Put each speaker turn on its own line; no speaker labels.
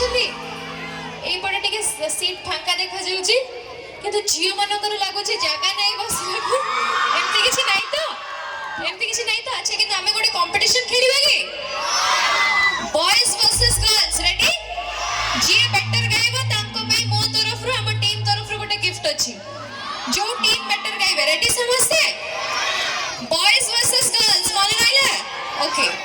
ଅଛନ୍ତି ଏଇପଟେ ଟିକେ ସିଟ୍ ଫାଙ୍କା ଦେଖାଯାଉଛି କିନ୍ତୁ ଝିଅ ମାନଙ୍କର ଲାଗୁଛି ଜାଗା ନାହିଁ ବସିବାକୁ ଏମିତି କିଛି ନାହିଁ ତ ଆଚ୍ଛା କିନ୍ତୁ ଆମେ ଗୋଟେ କମ୍ପିଟିସନ ଖେଳିବା କି ବଏଜ ଭର୍ସେସ गर्ल्स रेडी ଯିଏ ବେଟର ଗାଇବ ତାଙ୍କ ପାଇଁ ମୋ ତରଫରୁ ଆମ ଟିମ୍ ତରଫରୁ ଗୋଟେ ଗିଫ୍ଟ ଅଛି जो टीम बेटर गाइबे रेडी समझते बॉयज वर्सेस गर्ल्स मने नाइला ओके